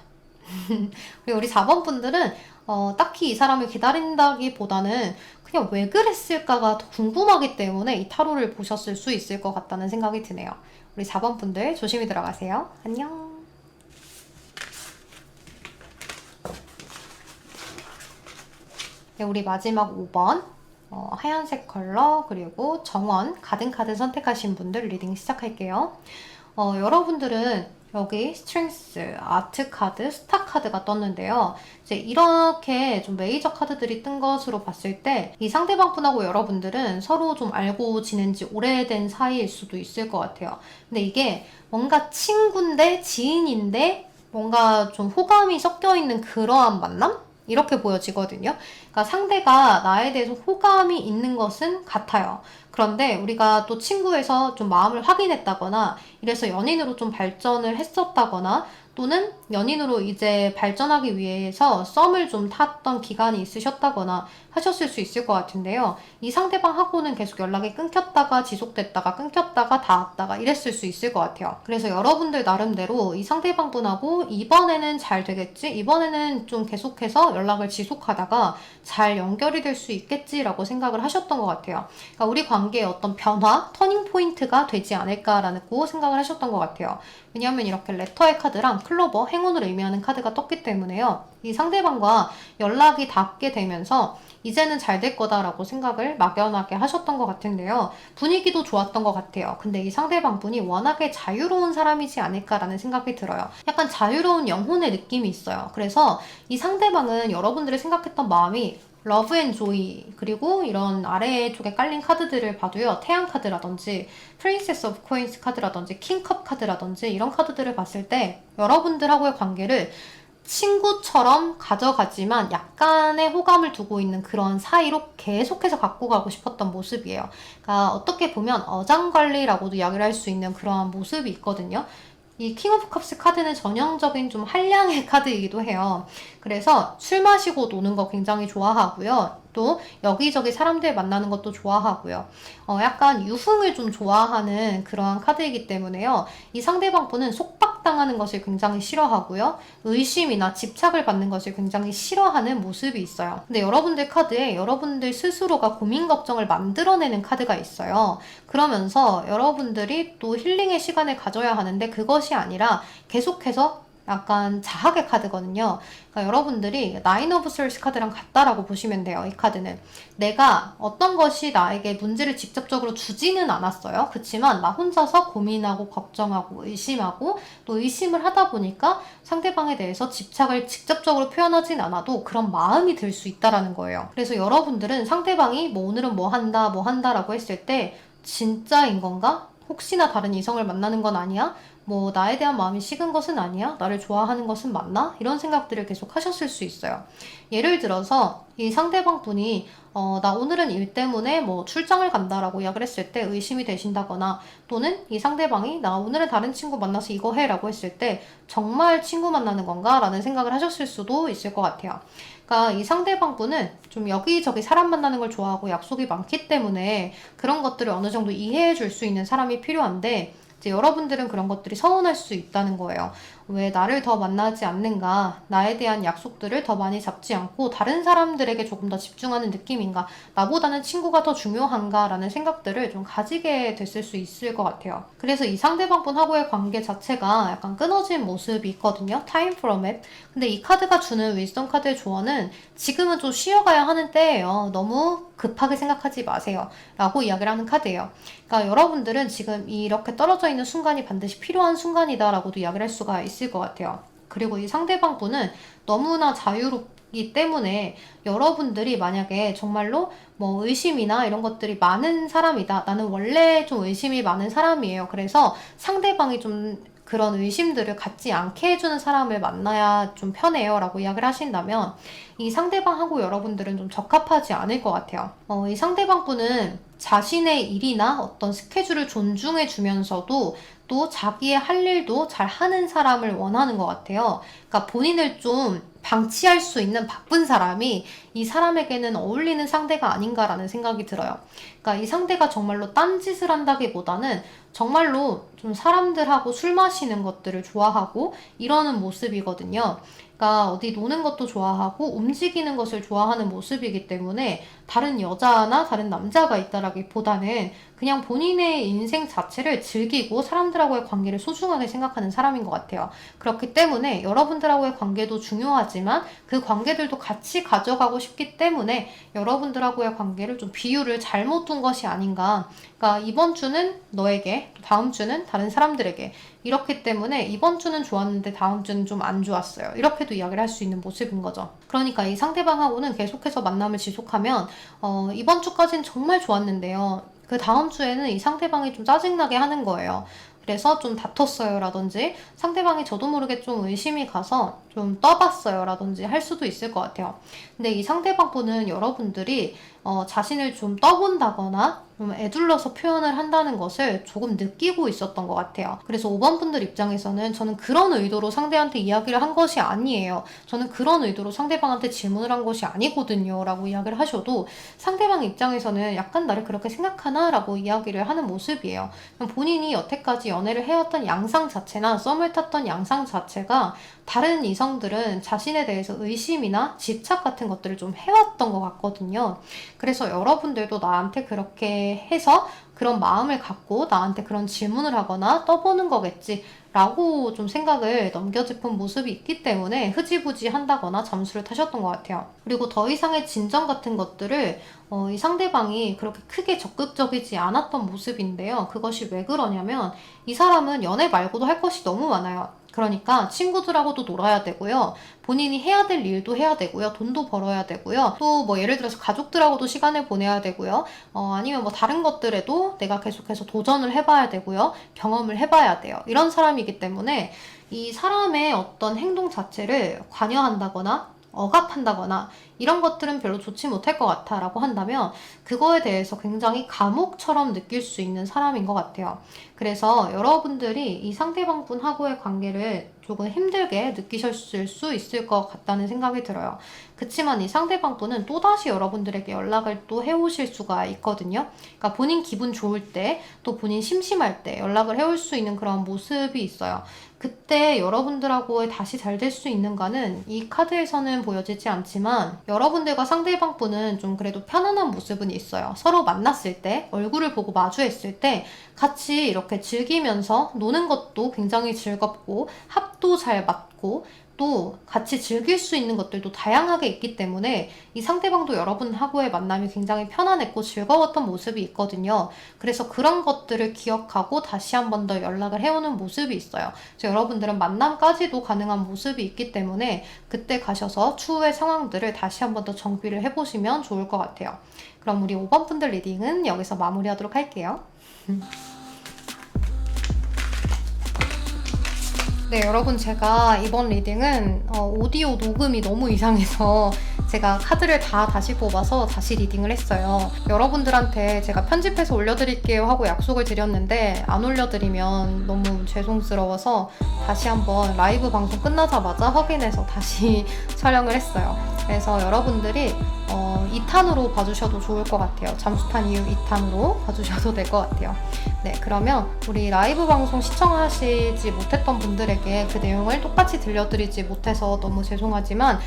그리고 우리 4번 분들은 딱히 이 사람을 기다린다기보다는 그냥 왜 그랬을까가 더 궁금하기 때문에 이 타로를 보셨을 수 있을 것 같다는 생각이 드네요. 우리 4번 분들 조심히 들어가세요. 안녕. 네, 우리 마지막 5번 하얀색 컬러 그리고 정원 가든 카드 선택하신 분들 리딩 시작할게요. 여러분들은 여기 스트렝스, 아트 카드, 스타 카드가 떴는데요. 이제 이렇게 좀 메이저 카드들이 뜬 것으로 봤을 때 이 상대방 분하고 여러분들은 서로 좀 알고 지낸 지 오래된 사이일 수도 있을 것 같아요. 근데 이게 뭔가 친구인데 지인인데 뭔가 좀 호감이 섞여 있는 그러한 만남? 이렇게 보여지거든요. 그러니까 상대가 나에 대해서 호감이 있는 것은 같아요. 그런데 우리가 또 친구에서 좀 마음을 확인했다거나 이래서 연인으로 좀 발전을 했었다거나 또는 연인으로 이제 발전하기 위해서 썸을 좀 탔던 기간이 있으셨다거나 하셨을 수 있을 것 같은데요. 이 상대방하고는 계속 연락이 끊겼다가 지속됐다가 끊겼다가 닿았다가 이랬을 수 있을 것 같아요. 그래서 여러분들 나름대로 이 상대방 분하고 이번에는 잘 되겠지? 이번에는 좀 계속해서 연락을 지속하다가 잘 연결이 될 수 있겠지라고 생각을 하셨던 것 같아요. 그러니까 우리 관계에 어떤 변화, 터닝 포인트가 되지 않을까라고 생각을 하셨던 것 같아요. 왜냐하면 이렇게 레터의 카드랑 클로버, 행운을 의미하는 카드가 떴기 때문에요. 이 상대방과 연락이 닿게 되면서 이제는 잘 될 거다라고 생각을 막연하게 하셨던 것 같은데요. 분위기도 좋았던 것 같아요. 근데 이 상대방 분이 워낙에 자유로운 사람이지 않을까라는 생각이 들어요. 약간 자유로운 영혼의 느낌이 있어요. 그래서 이 상대방은 여러분들이 생각했던 마음이 러브 앤 조이 그리고 이런 아래쪽에 깔린 카드들을 봐도요. 태양 카드라든지 프린세스 오브 코인스 카드라든지 킹컵 카드라든지 이런 카드들을 봤을 때 여러분들하고의 관계를 친구처럼 가져가지만 약간의 호감을 두고 있는 그런 사이로 계속해서 갖고 가고 싶었던 모습이에요. 그러니까 어떻게 보면 어장관리라고도 이야기를 할 수 있는 그러한 모습이 있거든요. 이 킹 오브 컵스 카드는 전형적인 좀 한량의 카드이기도 해요. 그래서 술 마시고 노는 거 굉장히 좋아하고요. 또 여기저기 사람들 만나는 것도 좋아하고요. 약간 유흥을 좀 좋아하는 그러한 카드이기 때문에요. 이 상대방 분은 속박당하는 것을 굉장히 싫어하고요. 의심이나 집착을 받는 것을 굉장히 싫어하는 모습이 있어요. 근데 여러분들 카드에 여러분들 스스로가 고민 걱정을 만들어내는 카드가 있어요. 그러면서 여러분들이 또 힐링의 시간을 가져야 하는데 그것이 아니라 계속해서 약간 자학의 카드거든요. 그러니까 여러분들이 나인 오브 솔스 카드랑 같다라고 보시면 돼요. 이 카드는 내가 어떤 것이 나에게 문제를 직접적으로 주지는 않았어요. 그렇지만 나 혼자서 고민하고 걱정하고 의심하고 또 의심을 하다 보니까 상대방에 대해서 집착을 직접적으로 표현하진 않아도 그런 마음이 들 수 있다라는 거예요. 그래서 여러분들은 상대방이 뭐 오늘은 뭐 한다라고 했을 때 진짜인 건가? 혹시나 다른 이성을 만나는 건 아니야? 뭐 나에 대한 마음이 식은 것은 아니야? 나를 좋아하는 것은 맞나? 이런 생각들을 계속 하셨을 수 있어요. 예를 들어서 이 상대방 분이 나 오늘은 일 때문에 뭐 출장을 간다라고 이야기를 했을 때 의심이 되신다거나 또는 이 상대방이 나 오늘은 다른 친구 만나서 이거 해 라고 했을 때 정말 친구 만나는 건가? 라는 생각을 하셨을 수도 있을 것 같아요. 그러니까 이 상대방 분은 좀 여기저기 사람 만나는 걸 좋아하고 약속이 많기 때문에 그런 것들을 어느 정도 이해해 줄 수 있는 사람이 필요한데 이제 여러분들은 그런 것들이 서운할 수 있다는 거예요. 왜 나를 더 만나지 않는가? 나에 대한 약속들을 더 많이 잡지 않고 다른 사람들에게 조금 더 집중하는 느낌인가? 나보다는 친구가 더 중요한가? 라는 생각들을 좀 가지게 됐을 수 있을 것 같아요. 그래서 이 상대방분하고의 관계 자체가 약간 끊어진 모습이 있거든요. Time from it. 근데 이 카드가 주는 윌슨 카드의 조언은 지금은 좀 쉬어가야 하는 때예요. 너무 급하게 생각하지 마세요. 라고 이야기를 하는 카드예요. 그러니까 여러분들은 지금 이렇게 떨어져 있는 순간이 반드시 필요한 순간이다 라고도 이야기를 할 수가 있을 것 같아요. 그리고 이 상대방 분은 너무나 자유롭기 때문에 여러분들이 만약에 정말로 뭐 의심이나 이런 것들이 많은 사람이다. 나는 원래 좀 의심이 많은 사람이에요. 그래서 상대방이 좀 그런 의심들을 갖지 않게 해주는 사람을 만나야 좀 편해요 라고 이야기를 하신다면 이 상대방하고 여러분들은 좀 적합하지 않을 것 같아요. 이 상대방분은 자신의 일이나 어떤 스케줄을 존중해 주면서도 또 자기의 할 일도 잘 하는 사람을 원하는 것 같아요. 그러니까 본인을 좀 방치할 수 있는 바쁜 사람이 이 사람에게는 어울리는 상대가 아닌가라는 생각이 들어요. 그러니까 이 상대가 정말로 딴짓을 한다기보다는 정말로 좀 사람들하고 술 마시는 것들을 좋아하고 이러는 모습이거든요. 그러니까 어디 노는 것도 좋아하고 움직이는 것을 좋아하는 모습이기 때문에 다른 여자나 다른 남자가 있다라기보다는 그냥 본인의 인생 자체를 즐기고 사람들하고의 관계를 소중하게 생각하는 사람인 것 같아요. 그렇기 때문에 여러분들하고의 관계도 중요하지만 그 관계들도 같이 가져가고 싶기 때문에 여러분들하고의 관계를 좀 비율을 잘못 둔 것이 아닌가. 그러니까 이번 주는 너에게, 다음 주는 다른 사람들에게. 이렇기 때문에 이번 주는 좋았는데 다음 주는 좀 안 좋았어요. 이렇게도 이야기를 할 수 있는 모습인 거죠. 그러니까 이 상대방하고는 계속해서 만남을 지속하면 이번 주까지는 정말 좋았는데요. 그 다음 주에는 이 상대방이 좀 짜증나게 하는 거예요. 그래서 좀 다퉜어요 라든지 상대방이 저도 모르게 좀 의심이 가서 좀 떠봤어요 라든지 할 수도 있을 것 같아요. 근데 이 상대방 분은 여러분들이 자신을 좀 떠본다거나 좀 애둘러서 표현을 한다는 것을 조금 느끼고 있었던 것 같아요. 그래서 5번 분들 입장에서는 저는 그런 의도로 상대한테 이야기를 한 것이 아니에요. 저는 그런 의도로 상대방한테 질문을 한 것이 아니거든요. 라고 이야기를 하셔도 상대방 입장에서는 약간 나를 그렇게 생각하나? 라고 이야기를 하는 모습이에요. 본인이 여태까지 연애를 해왔던 양상 자체나 썸을 탔던 양상 자체가 다른 이성들은 자신에 대해서 의심이나 집착 같은 것들을 좀 해왔던 것 같거든요. 그래서 여러분들도 나한테 그렇게 해서 그런 마음을 갖고 나한테 그런 질문을 하거나 떠보는 거겠지 라고 좀 생각을 넘겨짚은 모습이 있기 때문에 흐지부지 한다거나 잠수를 타셨던 것 같아요. 그리고 더 이상의 진정 같은 것들을 이 상대방이 그렇게 크게 적극적이지 않았던 모습인데요. 그것이 왜 그러냐면 이 사람은 연애 말고도 할 것이 너무 많아요. 그러니까 친구들하고도 놀아야 되고요. 본인이 해야 될 일도 해야 되고요. 돈도 벌어야 되고요. 또 뭐 예를 들어서 가족들하고도 시간을 보내야 되고요. 아니면 뭐 다른 것들에도 내가 계속해서 도전을 해봐야 되고요. 경험을 해봐야 돼요. 이런 사람이기 때문에 이 사람의 어떤 행동 자체를 관여한다거나 억압한다거나 이런 것들은 별로 좋지 못할 것 같아 라고 한다면 그거에 대해서 굉장히 감옥처럼 느낄 수 있는 사람인 것 같아요. 그래서 여러분들이 이 상대방 분하고의 관계를 조금 힘들게 느끼셨을 수 있을 것 같다는 생각이 들어요. 그치만 이 상대방 분은 또다시 여러분들에게 연락을 또 해오실 수가 있거든요. 그러니까 본인 기분 좋을 때, 또 본인 심심할 때 연락을 해올 수 있는 그런 모습이 있어요. 그때 여러분들하고 다시 잘 될 수 있는가는 이 카드에서는 보여지지 않지만 여러분들과 상대방 분은 좀 그래도 편안한 모습은 있어요. 서로 만났을 때, 얼굴을 보고 마주했을 때 같이 이렇게 즐기면서 노는 것도 굉장히 즐겁고 합도 잘 맞고 또 같이 즐길 수 있는 것들도 다양하게 있기 때문에 이 상대방도 여러분하고의 만남이 굉장히 편안했고 즐거웠던 모습이 있거든요. 그래서 그런 것들을 기억하고 다시 한 번 더 연락을 해오는 모습이 있어요. 그래서 여러분들은 만남까지도 가능한 모습이 있기 때문에 그때 가셔서 추후의 상황들을 다시 한 번 더 정비를 해보시면 좋을 것 같아요. 그럼 우리 5번 분들 리딩은 여기서 마무리하도록 할게요. 네, 여러분 제가 이번 리딩은 오디오 녹음이 너무 이상해서 제가 카드를 다 다시 뽑아서 다시 리딩을 했어요. 여러분들한테 제가 편집해서 올려드릴게요 하고 약속을 드렸는데 안 올려드리면 너무 죄송스러워서 다시 한번 라이브 방송 끝나자마자 확인해서 다시 촬영을 했어요. 그래서 여러분들이 2탄으로 봐주셔도 좋을 것 같아요. 잠수탄 이후 2탄으로 봐주셔도 될 것 같아요. 네, 그러면 우리 라이브 방송 시청하시지 못했던 분들에게 그 내용을 똑같이 들려드리지 못해서 너무 죄송하지만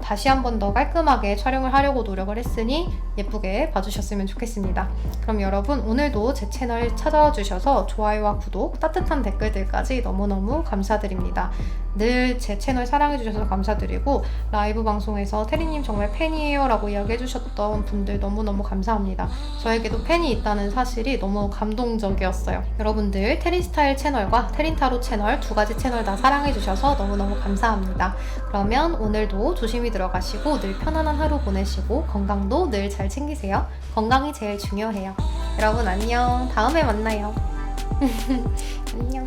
다시 한 번 더 깔끔하게 촬영을 하려고 노력을 했으니 예쁘게 봐주셨으면 좋겠습니다. 그럼 여러분 오늘도 제 채널 찾아와 주셔서 좋아요와 구독, 따뜻한 댓글들까지 너무너무 감사드립니다. 늘 제 채널 사랑해주셔서 감사드리고 라이브 방송에서 테리님 정말 팬이에요 라고 이야기해주셨던 분들 너무너무 감사합니다. 저에게도 팬이 있다는 사실이 너무 감동적이었어요. 여러분들 테린스타일 채널과 테린타로 채널 두 가지 채널 다 사랑해주셔서 너무너무 감사합니다. 그러면 오늘도 조심히 들어가시고 늘 편안한 하루 보내시고 건강도 늘 잘 챙기세요. 건강이 제일 중요해요. 여러분 안녕. 다음에 만나요. 안녕.